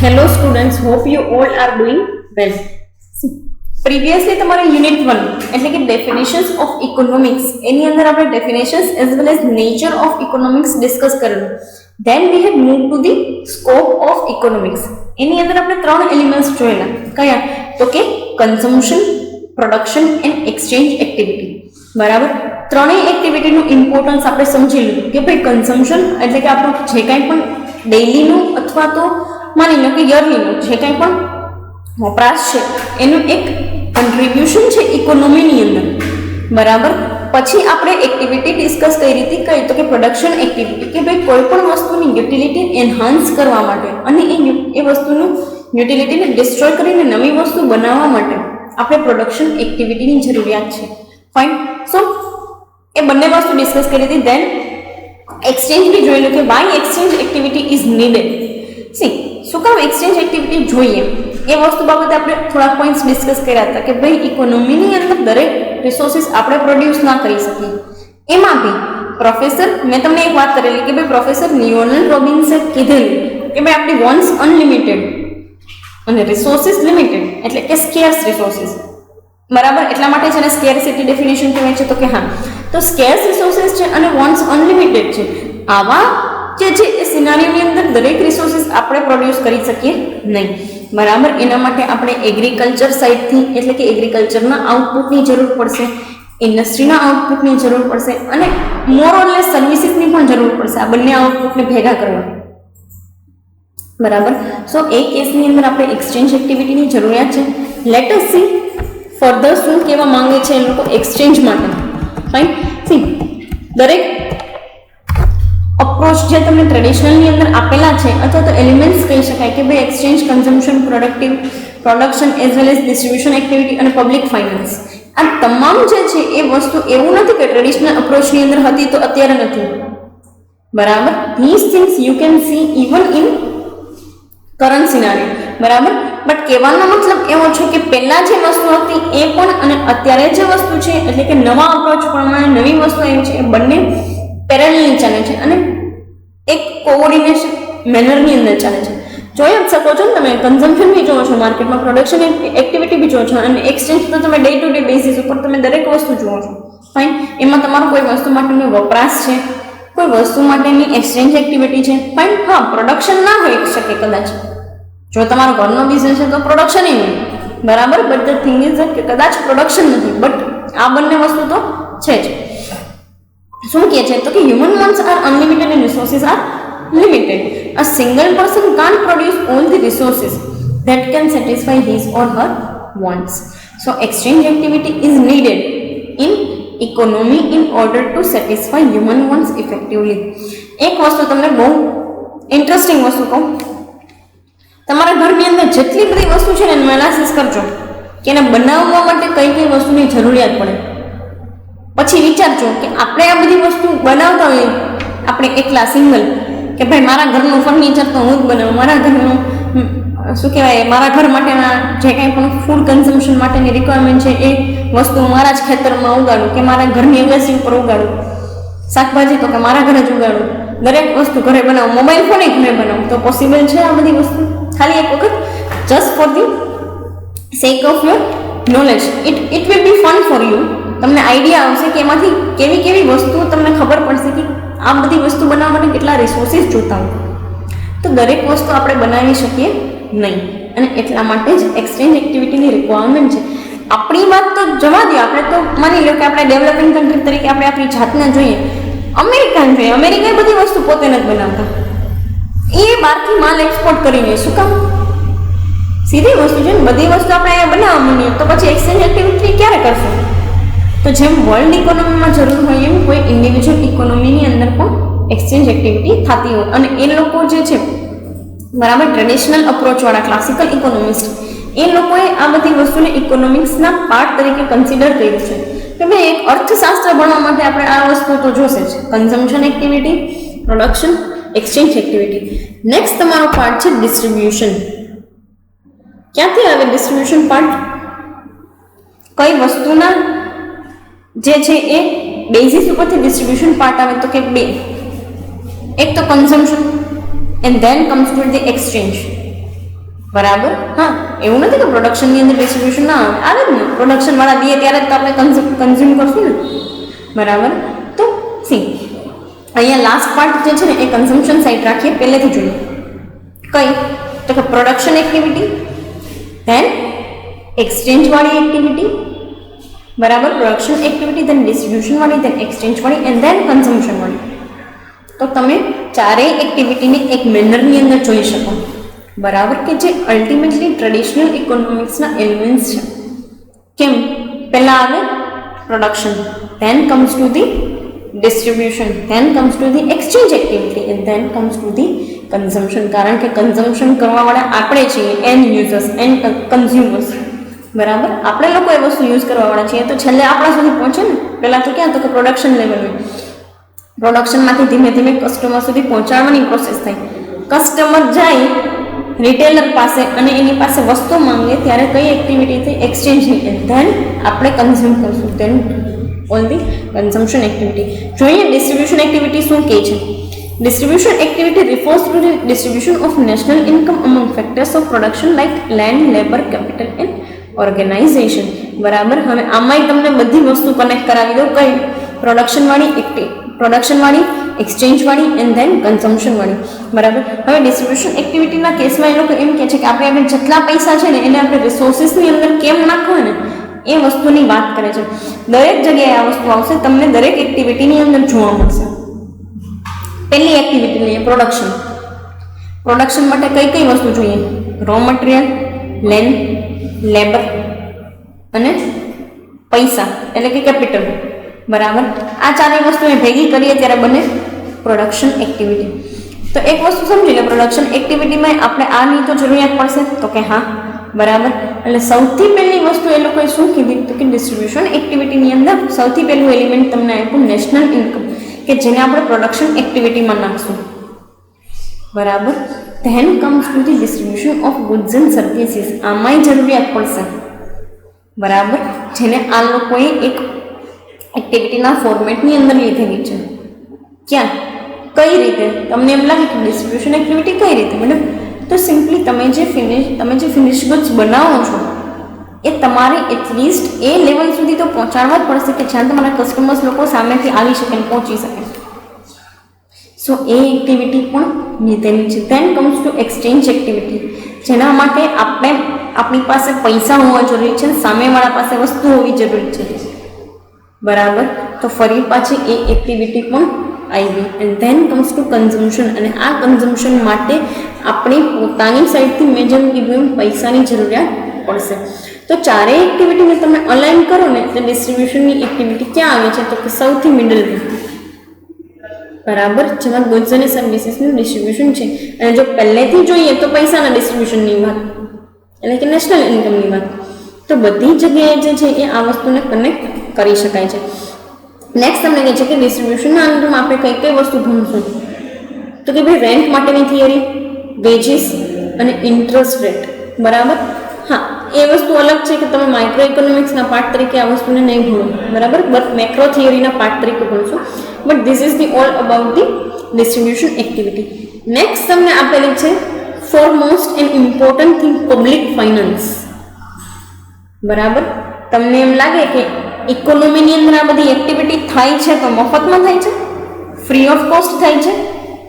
Hello students, hope you all are doing well. Previously તમારે unit 1 એટલે કે definitions of economics એની અંદર આપણે definitions as well as nature of economics discuss કરેલું. Then we have move to the scope of economics. એની અંદર આપણે ત્રણ એલિમેન્ટ્સ જોયેલા. કયા? તો કે consumption, production and exchange activity. બરાબર. ત્રણેય એક્ટિવિટીનું ઇમ્પોર્ટન્સ આપણે સમજી લીધું કે ભાઈ કન્ઝમ્પશન એટલે કે આપણું જે કાંઈ પણ ડેઇલીનું અથવા તો માની લો કે યરલીનું જે કાંઈ પણ વપરાશ છે એનું એક કન્ટ્રીબ્યુશન છે ઇકોનોમીની અંદર. બરાબર. પછી આપણે એક્ટિવિટી ડિસ્કસ કરી હતી કઈ? તો કે પ્રોડક્શન એક્ટિવિટી, કે ભાઈ કોઈ પણ વસ્તુની યુટિલિટી એન્હાન્સ કરવા માટે અને એ વસ્તુનું યુટિલિટીને ડિસ્ટ્રોય કરીને નવી વસ્તુ બનાવવા માટે આપણે પ્રોડક્શન એક્ટિવિટીની જરૂરિયાત છે. ફાઇન. સો એ બંને વસ્તુ ડિસ્કસ કરી હતી. દેન એક્સચેન્જ બી જોયેલું કે why exchange activity is needed. See શું કામ એક્સચેન્જ એક્ટિવિટી જોઈએ એ વસ્તુ બાબતે આપણે થોડા પોઈન્ટ્સ ડિસ્કસ કર્યા હતા કે ભાઈ ઇકોનોમીની અંદર દરેક રિસોર્સિસ આપણે પ્રોડ્યુસ ના કરી શકીએ. એમાં બી પ્રોફેસર, મેં તમને એક વાત કરેલી કે ભાઈ પ્રોફેસર લિયોનલ રોબિન્સે કીધેલું કે ભાઈ આપણી વોન્ટ્સ અનલિમિટેડ અને રિસોર્સિસ લિમિટેડ, એટલે કે સ્કેર્સ રિસોર્સિસ. બરાબર. એટલા માટે છે ને સ્કેર્સિટી ડેફિનેશન કહેવાય છે. તો કે હા, તો સ્કેર્સ રિસોર્સિસ છે અને વોન્ટ્સ અનલિમિટેડ છે. આવા જે છે એ સિનારીઓની અંદર દરેક રિસોર્સિસ આપણે પ્રોડ્યુસ કરી શકીએ નહીં. બરાબર. એના માટે આપણે એગ્રીકલ્ચર સાઇડથી એટલે કે એગ્રીકલ્ચરના આઉટપુટની જરૂર પડશે, ઇન્ડસ્ટ્રીના આઉટપુટની જરૂર પડશે અને મોર ઓર લેસ સર્વિસીસની પણ જરૂર પડશે. આ બંને આઉટપુટને ભેગા કરવા. બરાબર. સો એ કેસની અંદર આપણે એક્સચેન્જ એક્ટિવિટીની જરૂરિયાત છે. લેટ અસ સી ફર્ધર શું કહેવા માંગે છે એ લોકો એક્સચેન્જ માટે. ફાઇન. સી દરેક અપ્રોચ જે તમને ટ્રેડિશનલની અંદર આપેલા છે અથવા તો એલિમેન્ટ્સ કહી શકાય કે ભાઈ exchange, consumption, production as well as distribution activity અને પબ્લિક ફાઇનાન્સ, આ તમામ જે છે એ વસ્તુ એવું નથી કે ટ્રેડિશનલ અપ્રોચની અંદર હતી તો અત્યારે નથી. બરાબર. This things you can see even in current scenario. બરાબર. બટ કહેવાનો મતલબ એવો છે કે પહેલાં જે વસ્તુ હતી એ પણ અને અત્યારે જે વસ્તુ છે એટલે કે નવા અપ્રોચ પ્રમાણે નવી વસ્તુ એવી છે એ બંને પેરેલલી ચાલે છે અને એક કોઓર્ડિનેશન મેનરની અંદર ચાલે છે. જોઈ જ શકો છો ને તમે, કન્ઝમ્પશન બી જોવો છો માર્કેટમાં, પ્રોડક્શન એક્ટિવિટી બી જોવો છો અને એક્સચેન્જ તો તમે ડે ટુ ડે બેસિસ ઉપર તમે દરેક વસ્તુ જુઓ છો. ફાઇન. એમાં તમારો કોઈ વસ્તુ માટેનો વપરાશ છે, કોઈ વસ્તુ માટેની એક્સચેન્જ એક્ટિવિટી છે. ફાઇન. હા, પ્રોડક્શન ના હોઈ શકે કદાચ. જો તમારો ઘરનો બિઝનેસ છે તો પ્રોડક્શન એ નહીં. બરાબર. બટ ધ થિંગ ઇઝ કે કદાચ પ્રોડક્શન નથી, બટ આ બંને વસ્તુ તો છે જ. શું કહે છે? તો કે human wants are unlimited and resources are limited. A single person can't produce all the resources that can satisfy his or her wants. So exchange activity is needed in economy in order to satisfy human wants effectively. એક વસ્તુ તમને બહુ interesting વસ્તુ કહું. તમારા ઘરની અંદર જેટલી બધી વસ્તુ છે ને એનું એનાલિસિસ કરજો કે એને બનાવવા માટે કઈ કઈ વસ્તુની જરૂરિયાત પડે. પછી વિચારજો કે આપણે આ બધી વસ્તુ બનાવતા હોઈએ આપણે એકલા સિંગલ, કે ભાઈ મારા ઘરનું ફર્નિચર તો હું જ બનાવું, મારા ઘરનું શું કહેવાય, મારા ઘર માટેના જે કાંઈ પણ ફૂડ કન્ઝમ્પશન માટેની રિક્વાયરમેન્ટ છે એ વસ્તુ મારા જ ખેતરમાં ઉગાડું કે મારા ઘરની એવરેજ ઉપર ઉગાડું, શાકભાજી તો કે મારા ઘરે જ ઉગાડું, દરેક વસ્તુ ઘરે બનાવું, મોબાઈલ ફોન ઘરે બનાવું. તો પોસિબલ છે આ બધી વસ્તુ? ખાલી એક વખત just for the sec of your knowledge, it will be fun for you. તમને આઈડિયા આવશે કે એમાંથી કેવી કેવી વસ્તુઓ તમને ખબર પડશે કે આ બધી વસ્તુ બનાવવા માટે કેટલા રિસોર્સિસ જોતા હોય. તો દરેક વસ્તુ આપણે બનાવી શકીએ નહીં અને એટલા માટે જ એક્સચેન્જ એક્ટિવિટીની રિક્વાયરમેન્ટ છે. આપણી વાત તો જવા દો, આપણે તો માની લો કે આપણે ડેવલપિંગ કન્ટ્રી તરીકે આપણે આપણી જાતને જોઈએ. અમેરિકન જોઈએ, અમેરિકા બધી વસ્તુ પોતે નથી બનાવતા, એ બહારથી માલ એક્સપોર્ટ કરીને. શું કામ? સીધી વસ્તુ છે ને, બધી વસ્તુ આપણે અહીંયા બનાવવા માંડીએ તો પછી એક્સચેન્જ એક્ટિવિટી ક્યારે કરશું? તો જેમ વર્લ્ડ ઇકોનોમીમાં જરૂર હોય એમ કોઈ ઇન્ડિવિજ્યુઅલ ઇકોનોમીની અંદર પણ એક્સચેન્જ એક્ટિવિટી થતી હોય. અને એ લોકો જે છે બરાબર ટ્રેડિશનલ અપ્રોચવાળા ક્લાસિકલ ઇકોનોમિસ્ટ, એ લોકોએ આ બધી વસ્તુને ઇકોનોમિક્સના પાર્ટ તરીકે કન્સિડર કર્યું છે કે ભાઈ એક અર્થશાસ્ત્ર ભણવા માટે આપણે આ વસ્તુ તો જોશે જ. Consumption activity, production, exchange activity. Next તમારો પાર્ટ છે ડિસ્ટ્રીબ્યુશન. ક્યાંથી આવે ડિસ્ટ્રીબ્યુશન પાર્ટ? કઈ વસ્તુના જે છે એ બેઝિસ ઉપરથી ડિસ્ટ્રીબ્યુશન પાર્ટ આવે? તો કે બે. એક તો consumption and then comes to the exchange. બરાબર. હા, એવું નથી કે પ્રોડક્શનની અંદર ડિસ્ટ્રીબ્યુશન ના આવે, આવે જ ને. પ્રોડક્શન વાળા દે ત્યારે જ તો આપણે કન્ઝ્યુમ કરશું ને. બરાબર. તો સી અહીંયા લાસ્ટ પાર્ટ જે છે ને એ કન્ઝમ્પશન સાઇડ રાખીએ, પહેલેથી જોઈએ. કઈ? તો કે પ્રોડક્શન એક્ટિવિટી, ધેન એક્સચેન્જ વાળી એક્ટિવિટી, બરાબર. પ્રોડક્શન એક્ટિવિટી, ધેન ડિસ્ટ્રીબ્યુશન વાળી, ધેન એક્સચેન્જ વાળી એન્ડ ધેન કન્ઝમ્પશન વાળી. તો તમે ચારેય એક્ટિવિટીને એક મેનરની અંદર જોઈ શકો, બરાબર, કે જે અલ્ટિમેટલી ટ્રેડિશનલ ઇકોનોમિક્સના એલિમેન્ટ્સ છે. કેમ? પહેલા આવે production, then comes to the distribution, then comes to the exchange activity and then comes to the consumption. કારણ કે કન્ઝમ્પશન કરવા વાળા આપણે છીએ, એન્ડ યુઝર્સ એન્ડ કન્ઝ્યુમર્સ, બરાબર. આપણે લોકો એ વસ્તુ યુઝ કરવા વાળા છીએ, તો છેલ્લે આપણા સુધી પહોંચે ને. પહેલાં તો ક્યાં? તો કે પ્રોડક્શન લેવલમાં, પ્રોડક્શનમાંથી ધીમે ધીમે કસ્ટમર સુધી પહોંચાડવાની પ્રોસેસ થાય. કસ્ટમર જાય રિટેલર પાસે અને એની પાસે વસ્તુ માંગે ત્યારે કઈ એક્ટિવિટી થઈ? એક્સચેન્જની. એન્ડ ધેન આપણે કન્ઝ્યુમ કરશું, then all the consumption activity. જોઈએ ડિસ્ટ્રીબ્યુશન એક્ટિવિટી શું કહે છે. Distribution activity refers to the distribution of national income among factors of production like land, labour, capital and organisation, બરાબર. હવે આમાંય તમને બધી વસ્તુ કનેક્ટ કરાવી દો. કઈ? પ્રોડક્શન વાળી, એક્સચેન્જ વાળી એન્ડ ધેન કન્ઝમ્પશન વાળી, બરાબર. હવે ડિસ્ટ્રીબ્યુશન એક્ટિવિટીના કેસમાં એ લોકો એમ કહે છે કે આપણે જેટલા પૈસા છે ને એને આપણે રિસોર્સિસની અંદર કેમ નાખવા ને એ વસ્તુની વાત કરે છે. દરેક જગ્યાએ આ વસ્તુ આવશે, તમને દરેક એક્ટિવિટીની અંદર જોવા મળશે. પહેલી એક્ટિવિટી લઈએ, પ્રોડક્શન. પ્રોડક્શન માટે કઈ કઈ વસ્તુ જોઈએ? રો મટીરિયલ, લેન્ડ, લેબર અને પૈસા એટલે કે કેપિટલ, બરાબર. આ ચારેય વસ્તુ ભેગી કરીએ ત્યારે બને પ્રોડક્શન એક્ટિવિટી. તો એક વસ્તુ સમજી લે, પ્રોડક્શન એક્ટિવિટીમાં આપણે આની તો જરૂરિયાત પડશે, તો કે હા, બરાબર. એટલે સૌથી પહેલી વસ્તુ એ લોકોએ શું કીધી? તો કે ડિસ્ટ્રીબ્યુશન એક્ટિવિટીની અંદર સૌથી પહેલું એલિમેન્ટ તમને આપ્યું નેશનલ ઇન્કમ, કે જેને આપણે પ્રોડક્શન એક્ટિવિટીમાં નાખશું, બરાબર. Then comes to the distribution of goods and services. આમાંય જરૂરિયાત પડશે, બરાબર, જેને આ લોકોએ એક એક્ટિવિટીના ફોર્મેટની અંદર લીધેલી છે. ક્યાં? કઈ રીતે? તમને એમ લાગે કે ડિસ્ટ્રીબ્યુશન એક્ટિવિટી કઈ રીતે? મેડમ, તો સિમ્પલી તમે જે ફિનિશ ગુડ્સ બનાવો છો એ તમારે એટલીસ્ટ એ લેવલ સુધી તો પહોંચાડવા જ પડશે કે જ્યાં તમારા કસ્ટમર્સ લોકો સામેથી આવી શકે અને પહોંચી શકે. સો એ એક્ટિવિટી પણ લીધેલી છે. Then comes to exchange activity, જેના માટે આપણી પાસે પૈસા હોવા જરૂરી છે, સામેવાળા પાસે વસ્તુ હોવી જરૂરી છે, બરાબર. તો ફરી પાછી એ એક્ટિવિટી પણ આવી. And then comes two consumption, અને આ કન્ઝમ્પશન માટે આપણી પોતાની સાઈડથી મેં જેમ કીધું એમ પૈસાની જરૂરિયાત પડશે. તો ચારેય એક્ટિવિટીને તમે અલાઇન કરો ને તો ડિસ્ટ્રીબ્યુશનની એક્ટિવિટી ક્યાં આવે છે? તો કે સૌથી મિડલમાં, બરાબર, જેમાં ગુડ્સ અને સર્વિસીસનું ડિસ્ટ્રીબ્યુશન છે. અને જો પહેલેથી જોઈએ તો પૈસાના ડિસ્ટ્રીબ્યુશનની વાત, એટલે કે નેશનલ ઇન્કમની વાત. તો બધી જગ્યાએ જે છે એ આ વસ્તુને કનેક્ટ કરી શકાય છે. નેક્સ્ટ તમને કહે છે કે ડિસ્ટ્રીબ્યુશનના અંદરમાં આપણે કઈ કઈ વસ્તુ ભણશું? તો કે ભાઈ રેન્ટ માટેની થિયરી, વેજીસ અને ઇન્ટરેસ્ટ રેટ, બરાબર. હા, એ વસ્તુ અલગ છે કે તમે માઇક્રો ઇકોનોમિક્સના પાર્ટ તરીકે આ વસ્તુને નહીં ભણો, બરાબર, બટ મેક્રો થિયરીના પાર્ટ તરીકે ભણશો. But this is the all about the distribution activity. Next તમને આપેલી છે foremost and important thing, public finance, બરાબર. તમને એમ લાગે કે ઇકોનોમીની અંદર આ બધી એક્ટિવિટી થાય છે તો મફતમાં થાય છે, ફ્રી ઓફ કોસ્ટ થાય છે,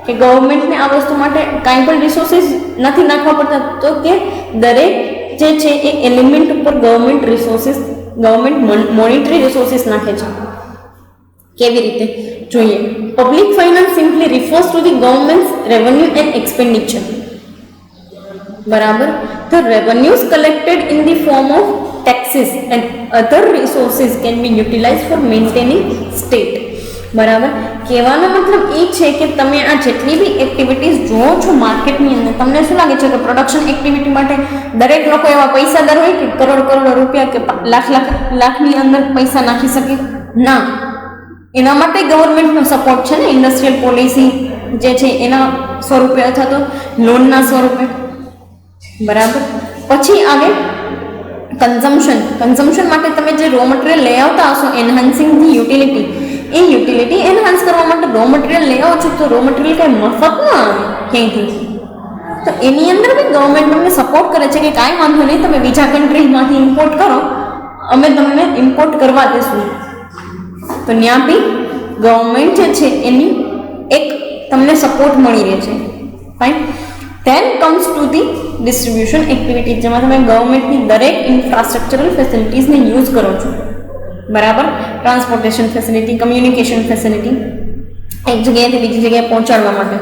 કે ગવર્મેન્ટને આ વસ્તુ માટે કાંઈ પણ રિસોર્સિસ નથી નાખવા પડતા? તો કે દરેક જે છે એ એલિમેન્ટ ઉપર ગવર્મેન્ટ મોનિટરી રિસોર્સિસ નાખે છે. કેવી રીતે? જોઈએ. Public finance simply refers to the governments revenue and expenditure, બરાબર. The revenues collected in the form of taxes and other resources can be utilized for maintaining state, બરાબર. કહેવાનો મતલબ એ છે કે તમે આ જેટલી બી એક્ટિવિટીઝ જુઓ છો માર્કેટની અંદર, તમને શું લાગે છે કે પ્રોડક્શન એક્ટિવિટી માટે દરેક લોકો એવા પૈસાદાર હોય કે કરોડ રૂપિયા કે લાખની અંદર પૈસા નાખી શકે? ના. એના માટે ગવર્મેન્ટનો સપોર્ટ છે ને, ઇન્ડસ્ટ્રીયલ પોલિસી જે છે એના સ્વરૂપે અથવા તો લોનના સ્વરૂપે, બરાબર. પછી આવે કન્ઝમ્પશન માટે તમે જે રો મટીરિયલ લઈ આવતા હશો, એનહાન્સિંગ the utility, A utility enhance કરવા માટે રો મટીરિયલ લઈ આવો છો, તો રો મટીરિયલ કંઈ મફત ના આવે ક્યાંયથી, તો એની અંદર બી ગવર્મેન્ટ તમને સપોર્ટ કરે છે કે કાંઈ વાંધો નહીં, તમે બીજા કન્ટ્રીમાંથી ઇમ્પોર્ટ કરો, અમે તમને ઇમ્પોર્ટ કરવા દેશું. તો ત્યાં બી ગવર્મેન્ટ જે છે એની એક તમને સપોર્ટ મળી રહે છે. Fine. Then comes to the distribution activities, જેમાં તમે ગવર્મેન્ટની દરેક ઇન્ફ્રાસ્ટ્રક્ચરલ ફેસિલિટીઝને યુઝ કરો છો. બરાબર. ટ્રાન્સપોર્ટેશન ફેસિલિટી, કમ્યુનિકેશન ફેસિલિટી, એક જગ્યાએથી બીજી જગ્યાએ પહોંચાડવા માટે.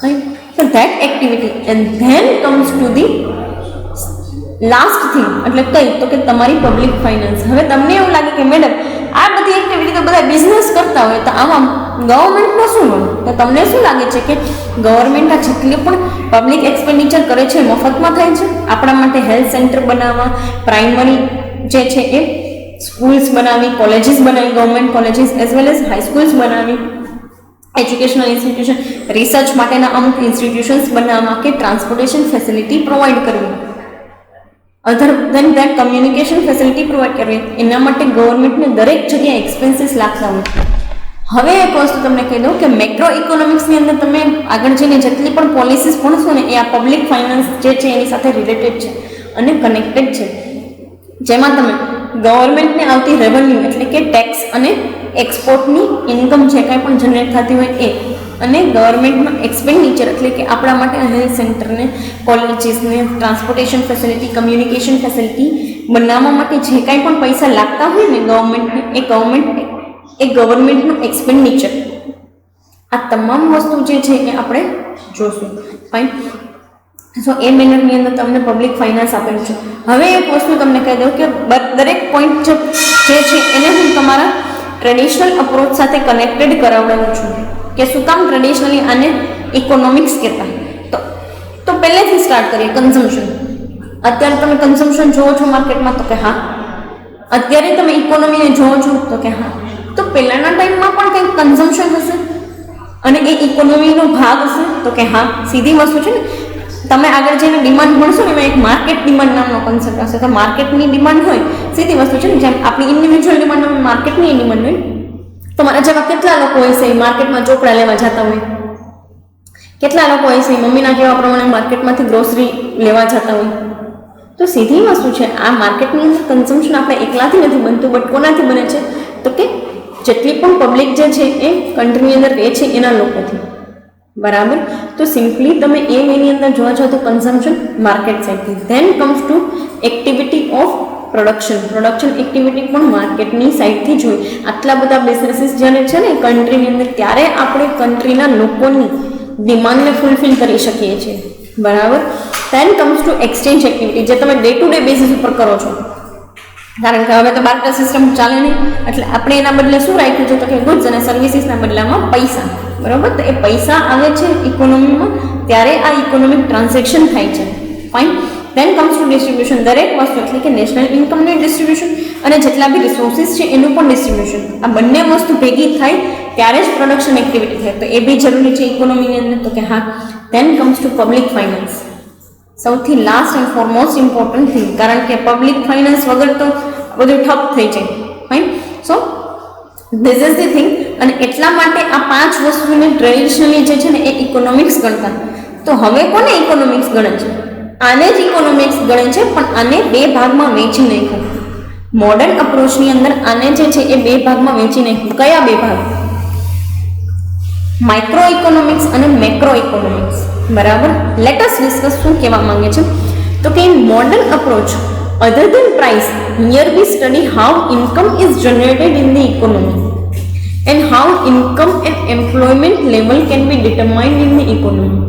Right. So that activity and then comes to the last thing, એટલે કઈ તો કે તમારી પબ્લિક ફાઇનાન્સ. હવે તમને એવું લાગે કે મેડમ આ બધી એક્ટિવિટી તો બધા બિઝનેસ કરતા હોય, તો આમાં ગવર્મેન્ટનો શું રોલ? તો તમને શું લાગે છે કે ગવર્મેન્ટ આ જેટલી પણ પબ્લિક એક્સપેન્ડિચર કરે છે મફતમાં થાય છે? આપણા માટે હેલ્થ સેન્ટર બનાવવા, પ્રાઇમરી જે છે એ સ્કૂલ્સ બનાવી, કોલેજીસ બનાવી, government colleges as well as high schools બનાવી, એજ્યુકેશનલ ઇન્સ્ટિટ્યુશન, રિસર્ચ માટેના અમુક ઇન્સ્ટિટ્યુશન્સ બનાવવા, કે ટ્રાન્સપોર્ટેશન ફેસિલિટી પ્રોવાઈડ કરવી, અધર દેન દેટ કમ્યુનિકેશન ફેસિલિટી પ્રોવાઈડ કરવી, એના માટે ગવર્મેન્ટને દરેક જગ્યાએ એક્સપેન્સીસ લાગતા હોય. હવે એક વસ્તુ તમને કહી દઉં કે મેક્રો ઇકોનોમિક્સની અંદર તમે આગળ જઈને જેટલી પણ પોલિસીસ ભણશો ને એ આ પબ્લિક ફાઇનાન્સ જે છે એની સાથે રિલેટેડ છે અને કનેક્ટેડ છે. જેમાં તમે ગવર્મેન્ટને આવતી રેવન્યુ એટલે કે ટેક્સ અને એક્સપોર્ટની ઇન્કમ જે કાંઈ પણ જનરેટ થતી હોય એ, અને ગવર્મેન્ટનો એક્સપેન્ડિચર એટલે કે આપણા માટે હેલ્થ સેન્ટરને, કોલેજીસને, ટ્રાન્સપોર્ટેશન ફેસિલિટી, કમ્યુનિકેશન ફેસિલિટી બનાવવા માટે જે કાંઈ પણ પૈસા લાગતા હોય ને ગવર્મેન્ટને, એ ગવર્મેન્ટનું એક્સપેન્ડિચર. આ તમામ વસ્તુ જે છે એ આપણે જોશું. ફાઇન. સો એ મેનરની અંદર તમને પબ્લિક ફાઇનાન્સ આપેલું છે. હવે એક વસ્તુ તમને કહી દઉં કે દરેક પોઈન્ટ જે છે એને હું તમારા ટ્રેડિશનલ અપ્રોચ સાથે કનેક્ટેડ કરાવડાવું છું. કે શું કામ ટ્રેડિશનલી આને ઇકોનોમિક્સ કહેતા? તો પહેલેથી સ્ટાર્ટ કરીએ કન્ઝમ્પશન. અત્યારે તમે કન્ઝમ્પશન જોવો છો માર્કેટમાં? તો કે હા. અત્યારે તમે ઇકોનોમીને જોવો છો? તો કે હા. તો પહેલાના ટાઈમમાં પણ કંઈક કન્ઝમ્પશન હશે અને એ ઇકોનોમીનો ભાગ હશે? તો કે હા. સીધી વસ્તુ છે ને. તમે આગળ જઈને ડિમાન્ડ ભણશો ને એમાં એક માર્કેટ ડિમાન્ડ નામનો કોન્સેપ્ટ હશે. તો માર્કેટની ડિમાન્ડ હોય, સીધી વસ્તુ છે ને, જેમ આપણી ઇન્ડિવિજ્યુઅલ ડિમાન્ડ હોય, માર્કેટની ડિમાન્ડ હોય. તમારા જેવા કેટલા લોકો હોય છે માર્કેટમાં ચોપડા લેવા જતા હોય? કેટલા લોકો હોય છે મમ્મીના કહેવા પ્રમાણે માર્કેટમાંથી ગ્રોસરી લેવા જતા હોય? તો સીધી વસ્તુ છે, આ માર્કેટની અંદર કન્ઝમ્પશન આપણે એકલાથી નથી બનતું, બટ કોનાથી બને છે? તો કે જેટલી પણ પબ્લિક જે છે એ કન્ટ્રીની અંદર રહે છે એના લોકોથી. બરાબર. તો સિમ્પલી તમે એ વેની અંદર જોવા જાઓ તો કન્ઝમ્પશન માર્કેટ સાઇડથી. Then comes to activity of production activity પણ માર્કેટની સાઇડથી જ હોય. આટલા બધા બિઝનેસીસ જ્યારે છે ને કન્ટ્રીની અંદર, ત્યારે આપણે કન્ટ્રીના લોકોની ડિમાન્ડને ફૂલફિલ કરી શકીએ છીએ. બરાબર. Then comes to exchange activity, જે તમે ડે ટુ ડે બેસિસ ઉપર કરો છો. કારણ કે હવે તો બાર્ટર સિસ્ટમ ચાલે નહીં, એટલે આપણે એના બદલે શું રાખ્યું છે? તો કે ગુડ્સ અને સર્વિસીસના બદલામાં પૈસા. બરાબર. તો એ પૈસા આવે છે ઇકોનોમીમાં, ત્યારે આ ઇકોનોમિક ટ્રાન્ઝેક્શન થાય છે. Fine. Then comes to distribution. દરેક વસ્તુ એટલે કે નેશનલ ઇન્કમનું ડિસ્ટ્રીબ્યુશન અને જેટલા બી રિસોર્સિસ છે એનું પણ ડિસ્ટ્રીબ્યુશન. આ બંને વસ્તુ ભેગી થાય ત્યારે જ પ્રોડક્શન એક્ટિવિટી થાય. તો એ બી જરૂરી છે ઇકોનોમીની અંદર? તો કે હા. Then comes to public finance. સૌથી last and foremost important thing, કારણ કે પબ્લિક ફાઇનાન્સ વગર તો બધું ઠપ થઈ જાય. Fine. So this is the thing. અને એટલા માટે આ 5 વસ્તુને ટ્રેડિશનલી જે છે ને એ ઇકોનોમિક્સ ગણતા. તો હવે કોને ઇકોનોમિક્સ ગણે છે? આને જ ઇકોનોમિક્સ ગણે છે, પણ આને 2 ભાગમાં વેચી નાખ્યું. મોડર્ન અપ્રોચની અંદર આને જે છે એ 2 ભાગમાં વેચી નાખ્યું. કયા 2 ભાગ? માઇક્રો ઇકોનોમિક્સ અને મેક્રો ઇકોનોમિક્સ. બરાબર. લેટ અસ ડિસ્કસ શું કહેવા માંગે છે? તો કે in modern approach, other than price, here we study how income is generated in the economy and how income and employment level can be determined in the economy.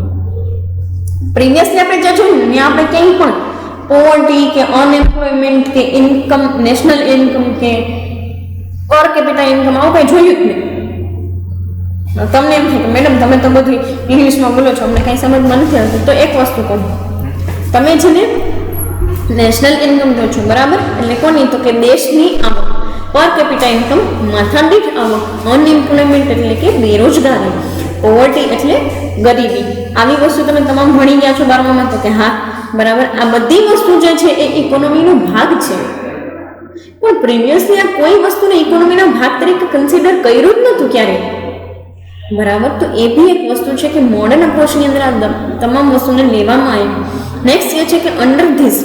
Previously આપણે જે જોયું ને આપણે ક્યાંય પણ પોવર્ટી કે અનએમ્પ્લોયમેન્ટ કે income, national income કે પર કેપિટા ઇન્કમ આવું કંઈ જોયું જ નહીં. તમને એમ થાય કે મેડમ તમે તો બધું ઇંગ્લિશમાં બોલો છો, અમને કાંઈ સમજમાં નથી આવતું. તો એક વસ્તુ કહું, તમે છે ને નેશનલ ઇન્કમ જો છો, બરાબર, એટલે કોની? તો કે દેશની આવક. પર કેપિટા ઇન્કમ માથાદીઠ આવક. અનએમ્પ્લોયમેન્ટ એટલે કે બેરોજગારી. પોવર્ટી એટલે ગરીબી. આવી વસ્તુ તમે તમામ ભણી ગયા છો 12માં? તો કે હા. બરાબર. આ બધી વસ્તુ જે છે એ ઇકોનોમીનો ભાગ છે, પણ પ્રીવિયસલી આ કોઈ વસ્તુને ઇકોનોમીના ભાગ તરીકે કન્સિડર કર્યું જ નહોતું ક્યારે. બરાબર. તો એ બી એક વસ્તુ છે કે મોડર્ન અપ્રોચની અંદર આ તમામ વસ્તુને લેવામાં આવી. નેક્સ્ટ એ છે કે under this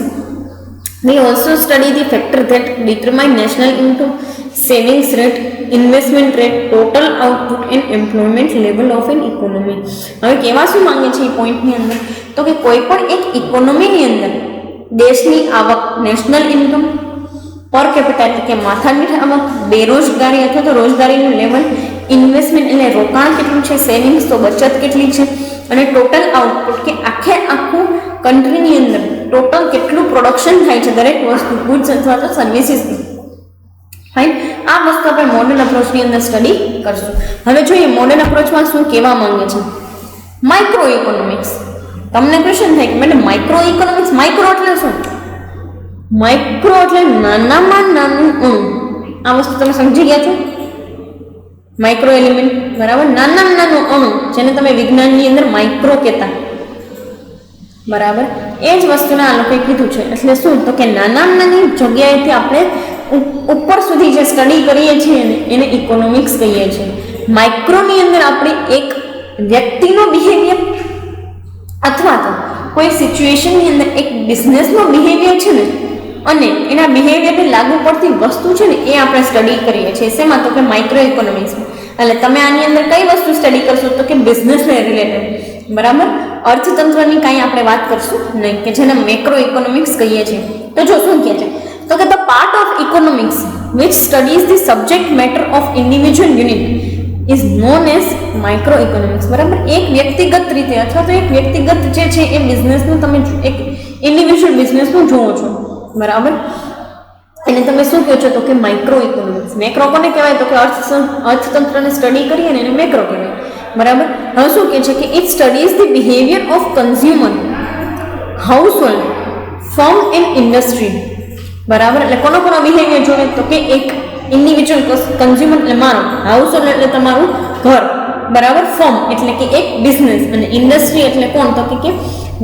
we also study the factor that determine national income, savings rate, investment rate, total output and employment level of an economy. હવે કેવા શું માંગે છે એ પોઈન્ટની અંદર તો કે કોઈ પણ એક ઇકોનોમીની અંદર દેશની આવક, નેશનલ ઇન્કમ, પર કેપિટા એટલે કે માથાદીઠ આવક, બેરોજગારી અથવા તો રોજગારીનું લેવલ, ઇન્વેસ્ટમેન્ટ એટલે રોકાણ કેટલું છે, સેવિંગ્સ તો બચત કેટલી છે, અને ટોટલ આઉટપુટ કે આખે આખું કન્ટ્રીની અંદર ટોટલ કેટલું પ્રોડક્શન થાય છે દરેક વસ્તુ, ગુડ્સ અથવા તો સર્વિસીસની. ફાઇન. આ વસ્તુ આપણે મોડર્ન અપ્રોચની અંદર સ્ટડી કરશું. હવે જોઈએ મોડર્ન અપ્રોચમાં શું કહેવા માંગે છે. Micro economics. તમને ક્વેશ્ચન થાય કે મેડમ માઇક્રો ઇકોનોમિક્સ, માઇક્રો એટલે શું? માઇક્રો એટલે નાનામાં નાનું. આ વસ્તુ તમે સમજી ગયા છો? માઇક્રો એલિમેન્ટ, બરાબર, નાનામાં નાનું અણુ જેને તમે વિજ્ઞાનની અંદર માઇક્રો કહેતા, બરાબર, એ જ વસ્તુને આ લોકોએ કીધું છે. એટલે શું તો કે નાનામાં નાની જગ્યાએથી આપણે ઉપર સુધી જે સ્ટડી કરીએ છીએ એને ઇકોનોમિક્સ કહીએ છીએ. માઇક્રોની અંદર આપણે એક વ્યક્તિનો બિહેવિયર અથવા તો કોઈ સિચ્યુએશનની અંદર એક બિઝનેસનો બિહેવિયર છે ને અને એના બિહેવિયરને લાગુ પડતી વસ્તુ છે ને એ આપણે સ્ટડી કરીએ છીએ. શેમાં તો કે માઇક્રો ઇકોનોમિક્સમાં. એટલે તમે આની અંદર કઈ વસ્તુ સ્ટડી કરશો તો કે બિઝનેસને રિલેટેડ, બરાબર. અર્થતંત્રની કાંઈ આપણે વાત કરશું નહીં કે જેને મેક્રો ઇકોનોમિક્સ કહીએ છીએ. તો જો શું કહે છે તો કે the part of economics which studies the subject matter of individual unit is known as micro economics. બરાબર. એક વ્યક્તિગત રીતે અથવા તો એક વ્યક્તિગત જે છે એ બિઝનેસનું તમે એક ઇન્ડિવિજ્યુઅલ બિઝનેસનું જોવો છો, બરાબર, એને તમે શું કહો છો તો કે માઇક્રો ઇકોનોમિક્સ. મેક્રો કોને કહેવાય તો કે અર્થતંત્રને સ્ટડી કરીએ ને એને મેક્રો કહેવાય, બરાબર. હવે શું કહે છે કે it studies the behaviour of consumer, household, firm and industry, બરાબર. એટલે કોનો બિહેવિયર જોવે તો કે એક ઇન્ડિવિજ્યુઅલ કન્ઝ્યુમર એટલે મારો, હાઉસહોલ્ડ એટલે તમારું ઘર, બરાબર, ફર્મ એટલે કે એક બિઝનેસ, અને ઇન્ડસ્ટ્રી એટલે કોણ તો કે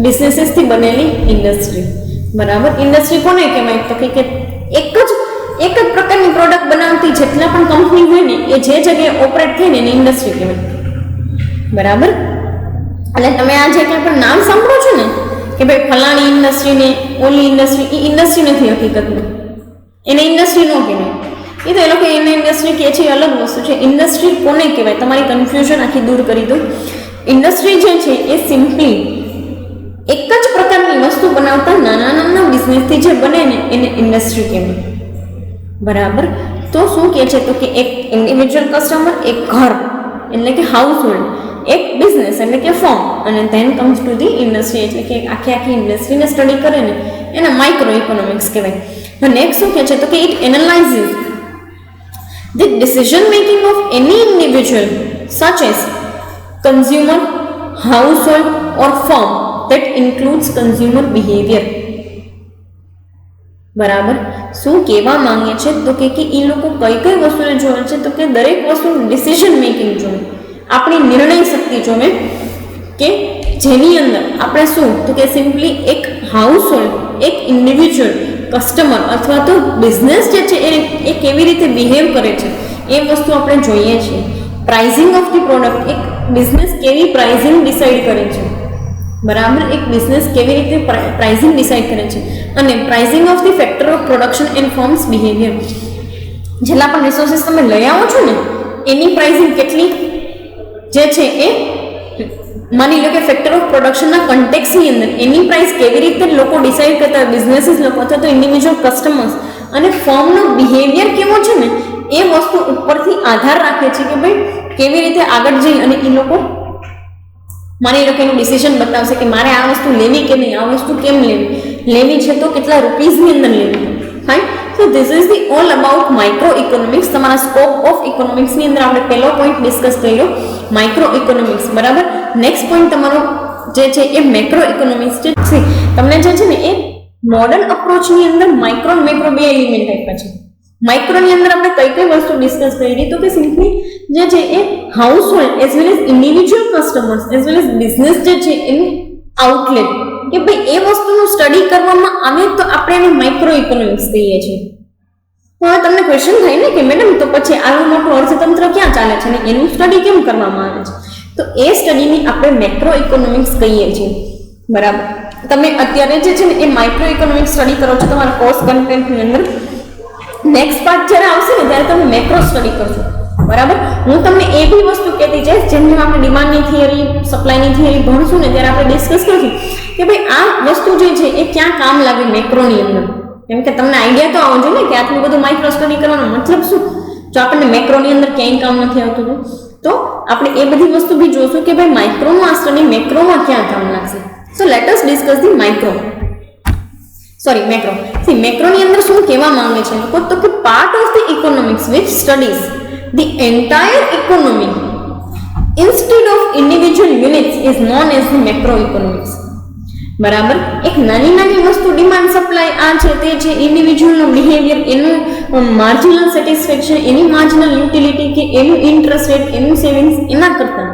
બિઝનેસીસથી બનેલી ઇન્ડસ્ટ્રી, બરાબર. ઇન્ડસ્ટ્રી કોને કહેવાય તો કે એક જ પ્રકારની પ્રોડક્ટ બનાવતી જેટલા પણ કંપની હોય ને એ જે જગ્યાએ ઓપરેટ થાય ને એને ઇન્ડસ્ટ્રી કહેવાય, બરાબર. એટલે તમે આ જે કંઈ પણ નામ સાંભળો છો ને કે ભાઈ ફલાણી ઇન્ડસ્ટ્રી ને ઓલી ઇન્ડસ્ટ્રી, એ ઇન્ડસ્ટ્રી નથી હકીકતમાં, એને ઇન્ડસ્ટ્રી ન કહેવાય. એ તો એ લોકો એને ઇન્ડસ્ટ્રી કહે છે એ અલગ વસ્તુ છે. ઇન્ડસ્ટ્રી કોને કહેવાય તમારી કન્ફ્યુઝન આખી દૂર કરી દો. ઇન્ડસ્ટ્રી જે છે એ સિમ્પલી એક જ પ્રકારની વસ્તુ બનાવતા નાના બિઝનેસથી જે બને ને એને ઇન્ડસ્ટ્રી કહેવાય, બરાબર. તો શું કહે છે તો કે એક ઇન્ડિવિજ્યુઅલ કસ્ટમર, એક ઘર એટલે કે હાઉસહોલ્ડ, એક બિઝનેસ એટલે કે ફર્મ, અને then comes to the industry એટલે કે આખી ઇન્ડસ્ટ્રીને સ્ટડી કરે ને એને માઇક્રો ઇકોનોમિક્સ કહેવાય. નેક્સ્ટ શું કહે છે તો કે it analyses the decision making of any individual such as consumer, household or firm that includes consumer behavior, બરાબર. શું કહેવા માંગે છે તો કે એ લોકો કઈ વસ્તુને જોવે છે તો કે દરેક વસ્તુનું ડિસિઝન મેકિંગ જોવે, આપણી નિર્ણય શક્તિ જોવે કે જેની અંદર આપણે શું તો કે સિમ્પલી એક હાઉસહોલ્ડ, એક ઇન્ડિવિજ્યુઅલ કસ્ટમર અથવા તો બિઝનેસ જે છે એ કેવી રીતે બિહેવ કરે છે એ વસ્તુ આપણે જોઈએ છીએ. પ્રાઇઝિંગ ઓફ ધી પ્રોડક્ટ, એક બિઝનેસ કેવી પ્રાઇઝિંગ ડિસાઇડ કરે છે, બરાબર. એક બિઝનેસ કેવી રીતે પ્રાઇઝિંગ ડિસાઇડ કરે છે, અને pricing of the factor of production and firms behaviour, જેટલા પણ રિસોર્સિસ તમે લઈ આવો છો ને એની પ્રાઇઝિંગ કેટલી જે છે એ માની લો કે ફેક્ટર ઓફ પ્રોડક્શનના કન્ટેક્સની અંદર એની પ્રાઇસ કેવી રીતે લોકો ડિસાઇડ કરતા હોય, બિઝનેસીસ લોકો અથવા તો ઇન્ડિવિજ્યુઅલ કસ્ટમર્સ, અને ફર્મનો બિહેવિયર કેવો છે ને એ વસ્તુ ઉપરથી આધાર રાખે છે કે ભાઈ કેવી રીતે આગળ જઈ અને એ લોકો માની લો કે એનું ડિસિઝન બતાવશે કે મારે આ વસ્તુ લેવી કે નહીં, આ વસ્તુ કેમ લેવી છે તો કેટલા રૂપીઝની અંદર લેવી. Fine. So this is the all about micro economics. તમારા સ્કોપ ઓફ ઇકોનોમિક્સની અંદર આપણે પહેલો પોઈન્ટ ડિસ્કસ કર્યો માઇક્રો ઇકોનોમિક્સ, બરાબર. નેક્સ્ટ પોઈન્ટ તમારો જે છે એ મેક્રો ઇકોનોમિક્સ છે. તમને જે છે ને એ મોડર્ન અપ્રોચની અંદર માઇક્રો અને મેક્રો બે એલિમેન્ટ આપ્યા છે. માઇક્રોની અંદર આપણે કઈ વસ્તુ ડિસ્કસ કરી તો કે સિમ્પલી જે છે એ household as well as individual customers as well as business જે છે એનું આઉટલેટ કે ભાઈ એ વસ્તુનું સ્ટડી કરવામાં આવે તો આપણે એને માઇક્રો ઇકોનોમિક્સ કહીએ છીએ. હવે તમને ક્વેશ્ચન થાય ને કે મેડમ તો પછી આવું મોટું અર્થતંત્ર ક્યાં ચાલે છે અને એનું સ્ટડી કેમ કરવામાં આવે છે? તો એ સ્ટડીની આપણે મેક્રો ઇકોનોમિક્સ કહીએ છીએ, બરાબર. તમે અત્યારે જે છે ને એ માઇક્રો ઇકોનોમિક્સ સ્ટડી કરો છો તમારા કોર્સ કન્ટેન્ટની અંદર. નેક્સ્ટ પાર્ટ જ્યારે આવશે ને ત્યારે તમે મેક્રો સ્ટડી કરશો, બરાબર. હું તમને એ બી વસ્તુ કહેતી જઈશ જેમ જેમ આપણે ડિમાન્ડની થિયરી, સપ્લાયની થિયરી ભણશું ને ત્યારે આપણે ડિસ્કસ કરશું કે ભાઈ આ વસ્તુ જે છે એ ક્યાં કામ લાગે મેક્રોની અંદર. કેમ કે તમને આઈડિયા તો આવવો જોઈએ ને કે આટલું બધું માઇક્રો સ્ટડી કરવાનો મતલબ શું. જો આપણને મેક્રોની અંદર ક્યાંય કામ નથી આવતું તો આપણે એ બધી વસ્તુ બી જોશું કે ભાઈ માઇક્રોમાં આ સ્ટડી મેક્રોમાં ક્યાં કામ લાગશે. So let us discuss the macro. Macaroni અંદર શું કહેવા માંગે છે તો કે part of the economics which studies the entire economy instead of individual units is known as the macro economics. બરાબર. એક નાની નાની વસ્તુ ડિમાન્ડ સપ્લાય આ છે તે છે, ઇન્ડિવિજ્યુઅલનો બિહેવિયર, એનું માર્જિનલ સેટિસ્ફેક્શન, એની માર્જિનલ યુટિલિટી કે એનું ઇન્ટરેસ્ટ રેટ, એનું સેવિંગ્સ, એના કરતા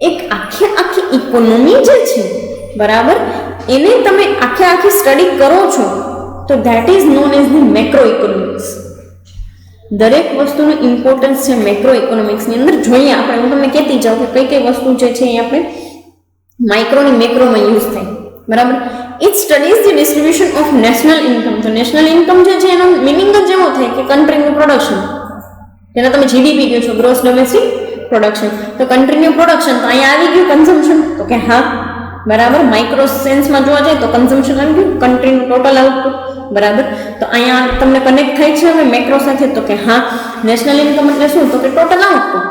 એક આખી ઇકોનોમી જે છે, બરાબર, એને તમે આખી સ્ટડી કરો છો તો that is known as the macro economics. દરેક વસ્તુનું ઇમ્પોર્ટન્સ છે મેક્રો ઇકોનોમિક્સની અંદર. જોઈએ આપણે, હું તમને કહેતી જાઉં કે કઈ વસ્તુ જે છે એ આપણે માઇક્રોની મેક્રોમાં યુઝ થાય, બરાબર. It studies the distribution of national income. તો નેશનલ ઇન્કમ જે છે એનો મિનિંગ જ એવો થાય કે કન્ટ્રીનું પ્રોડક્શન, જેને તમે જીડીપી કહો છો, ગ્રોસ ડોમેસ્ટિક પ્રોડક્શન. તો કન્ટ્રીનું પ્રોડક્શન, તો અહીંયા આવી ગયું કન્ઝમ્પશન. તો કે હા, બરાબર. માઇક્રો સેન્સમાં જોવા જાય તો કન્ઝમ્પશન આવી ગયું, કન્ટ્રીનું ટોટલ આઉટપુટ, બરાબર. તો અહીંયા તમને કનેક્ટ થાય છે હવે મેક્રો સાથે. તો કે હા, નેશનલ ઇન્કમ એટલે શું? તો કે ટોટલ આઉટપુટ.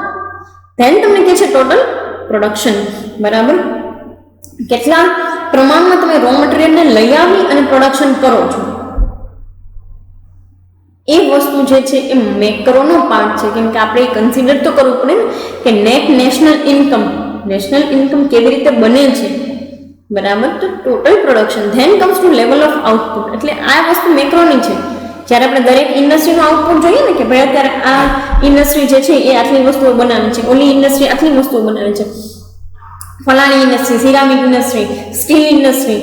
ધેન તમને કહે છે ટોટલ પ્રોડક્શન, બરાબર. કેટલા પ્રમાણમાં તમે રો મટીરિયલને લઈ આવી અને પ્રોડક્શન કરો છો, એ વસ્તુ જે છે એ મેક્રોનો પાર્ટ છે. કેમ કે આપણે કન્સિડર તો કરવું પડે ને કે નેટ નેશનલ ઇન્કમ કેવી રીતે બને છે, બરાબર. તો total production, then comes to level of output. એટલે આ વસ્તુ મેક્રોની છે. જ્યારે આપણે દરેક ઇન્ડસ્ટ્રીનું આઉટપુટ જોઈએ ને કે ભાઈ અત્યારે આ ઇન્ડસ્ટ્રી જે છે એ આટલી વસ્તુઓ બનાવે છે, ઓલી ઇન્ડસ્ટ્રી આટલી વસ્તુઓ બનાવે છે, ફલાણી industry, ceramic industry, steel industry,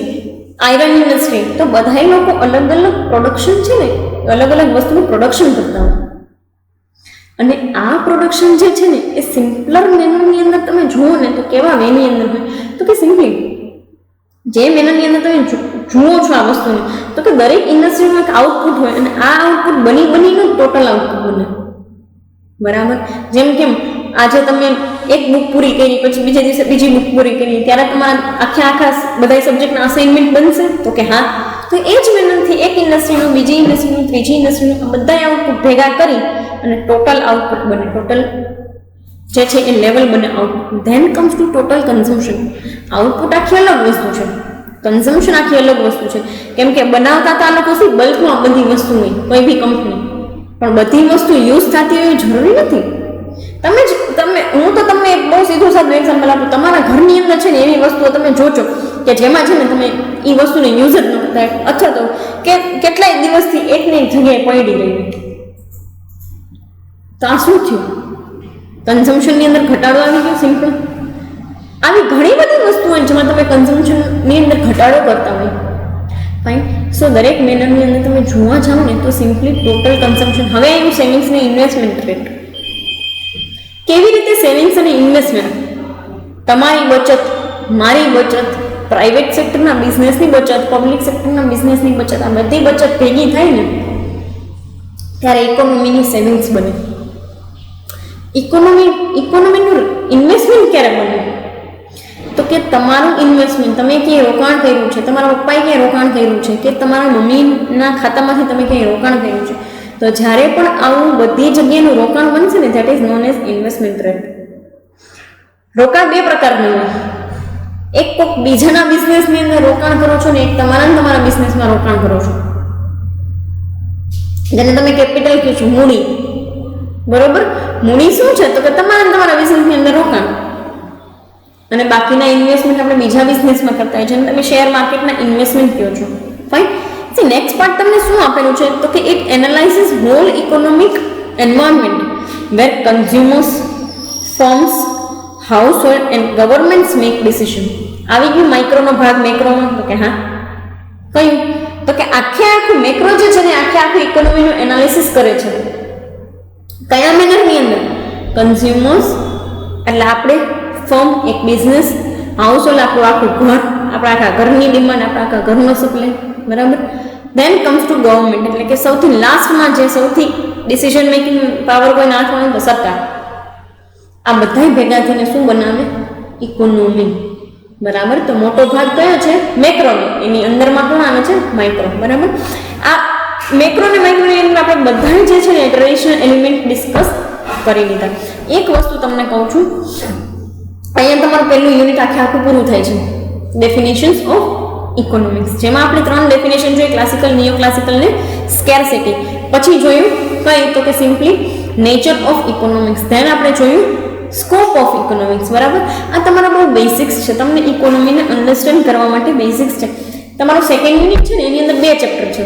iron industry. તો બધા લોકો અલગ અલગ પ્રોડક્શન છે ને, અલગ અલગ વસ્તુનું પ્રોડક્શન કરતા હોય. અને આ પ્રોડક્શન જે છે ને એ સિમ્પલર મેનરની અંદર તમે જુઓ ને તો કેવા વેની અંદર હોય, તો કે સિમ્પલી જે મેનરની અંદર તમે જુઓ છો આ વસ્તુને, તો કે દરેક ઇન્ડસ્ટ્રીનું એક આઉટપુટ હોય અને આ આઉટપુટ બનીને ટોટલ આઉટપુટ બને, બરાબર. જેમ કેમ આજે તમે એક બુક પૂરી કરી, પછી બીજા દિવસે બીજી બુક પૂરી કરી, ત્યારે તમારા આખા બધા સબ્જેક્ટના અસાઇનમેન્ટ બનશે. તો કે હા, તો એ જ મહેનતથી એક ઇન્ડસ્ટ્રીનું, બીજી ઇન્ડસ્ટ્રીનું, ત્રીજી ઇન્ડસ્ટ્રીનું બધા આઉટપુટ ભેગા કરી અને ટોટલ આઉટપુટ બને, ટોટલ જે છે એ લેવલ બને output. Then comes to total consumption. Output આખી અલગ વસ્તુ છે, કન્ઝમ્પશન આખી અલગ વસ્તુ છે. કેમ કે બનાવતા તો આ લોકો શું બલ્કમાં બધી વસ્તુ હોય કોઈ બી કંપની, પણ બધી વસ્તુ યુઝ થતી હોય જરૂરી નથી. હું તો તમને એક બહુ સીધું સાદું એક્ઝામ્પલ આપું. તમારા ઘરની અંદર છે ને એવી વસ્તુઓ તમે જોજો કે જેમાં છે ને તમે એ વસ્તુને યુઝ જ ન કરતા, અથવા તો કે કેટલાય દિવસથી એકને એક જગ્યાએ પડી રહી. તો આ શું થયું? કન્ઝમ્પશનની અંદર ઘટાડો આવી ગયો. સિમ્પલ આવી ઘણી બધી વસ્તુ હોય જેમાં તમે કન્ઝમ્પશનની અંદર ઘટાડો કરતા હોય. ફાઇન. સો દરેક મેનરની અંદર તમે જોવા જાઓ ને તો સિમ્પલી ટોટલ કન્ઝમ્પશન. હવે એવું સેવિંગ્સ અને ઇન્વેસ્ટમેન્ટ રેટ. કેવી રીતે સેવિંગ્સ અને ઇન્વેસ્ટમેન્ટ, તમારી બચત, મારી બચત, પ્રાઇવેટ સેક્ટરના બિઝનેસની બચત, પબ્લિક સેક્ટરના બિઝનેસની બચત, આ બધી બચત ભેગી થાય ને ત્યારે ઇકોનોમીની સેવિંગ્સ બને. ઇકોનોમીનું ઇન્વેસ્ટમેન્ટ ક્યારે બને? તો કે તમારું ઇન્વેસ્ટમેન્ટ, તમે ક્યાંય રોકાણ કર્યું છે, તમારા પપ્પાએ ક્યાંય રોકાણ કર્યું છે, કે તમારા મમ્મીના ખાતામાંથી તમે ક્યાંય રોકાણ કર્યું છે, તો જ્યારે પણ આવું બધી જગ્યાનું રોકાણ બનશે ને that is known as investment rate. રોકાણ બે પ્રકારનું હોય. એક કોઈક બીજાના બિઝનેસની અંદર રોકાણ કરો છો ને એક તમારા બિઝનેસમાં રોકાણ કરો છો, જેને તમે કેપિટલ કહો છો, મૂડી. બરોબર. મૂડી શું છે? તો કે તમારા બિઝનેસની અંદર રોકાણ, અને બાકીના ઇન્વેસ્ટમેન્ટ આપણે બીજા બિઝનેસમાં કરતા હોય, જેને તમે શેર માર્કેટના ઇન્વેસ્ટમેન્ટ કહો છો. ફાઇન. નેક્સ્ટ પાર્ટ તમને શું આપેલું છે? તો કે it analyses whole economic environment where consumers, firms, household and governments make decision. આવી ગયું માઇક્રોનો ભાગ મેક્રોમાં? તો કે હા. કયું? તો કે આખું મેક્રો જે છે ને આખે આખું ઇકોનોમીનું એનાલિસિસ કરે છે. કયા મેનરની અંદર? કન્ઝ્યુમર્સ એટલે આપણે, ફર્મ એક બિઝનેસ, હાઉસ હોલ્ડ આપણું આખું ઘર, આપણા આખા ઘરની ડિમાન્ડ, આપણા આખા ઘરનો સપ્લાય, બરાબર. ધેન કમ્સ ટુ ગવર્મેન્ટ એટલે કે સૌથી લાસ્ટમાં જે સૌથી ડિસિઝન મેકિંગ પાવર કોઈ નાખવાનું તો સરકાર. આ બધા ભેગા થઈને શું બનાવે? ઇકોનોમી, બરાબર. તો મોટો ભાગ કયો છે? મેક્રોનો. એની અંદરમાં કોણ આવે છે? માઇક્રો, બરાબર. આ મેક્રો ને માઇક્રોની અંદર આપણે બધા જે છે ને ટ્રેડિશનલ એલિમેન્ટ ડિસ્કસ કરી લીધા. એક વસ્તુ તમને કહું છું, અહીંયા તમારું પહેલું યુનિટ આખું પૂરું થાય છે, ડેફિનેશન્સ ઓફ ઇકોનોમિક્સ, જેમાં આપણે 3 ડેફિનેશન જોઈએ, ક્લાસિકલ, નિયો ક્લાસિકલ ને સ્કેરસિટી. પછી જોયું કઈ? તો કે સિમ્પલી નેચર ઓફ ઇકોનોમિક્સ. ધેન આપણે જોયું સ્કોપ ઓફ ઇકોનોમિક્સ, બરાબર. આ તમારા બહુ બેસિક્સ છે, તમને ઇકોનોમીને અન્ડરસ્ટેન્ડ કરવા માટે બેસિક્સ છે. તમારું સેકન્ડ યુનિટ છે ને એની અંદર 2 ચેપ્ટર છે.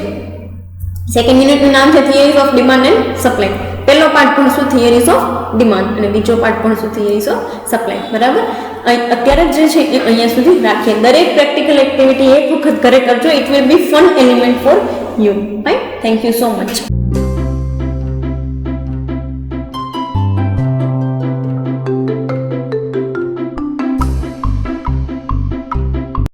સેકન્ડ યુનિટનું નામ છે theories of demand and supply. પહેલો પાર્ટ ભણશું થિયરીઝ ઓફ ડિમાન્ડ અને બીજો પાર્ટ ભણશું થિયરીઝ ઓફ સપ્લાય, બરાબર. અત્યારે જે છે એ અહીંયા સુધી રાખીએ. દરેક પ્રેક્ટિકલ એક્ટિવિટી એક વખત ઘરે કરજો. It will be fun element for you. Fine. Thank you so much.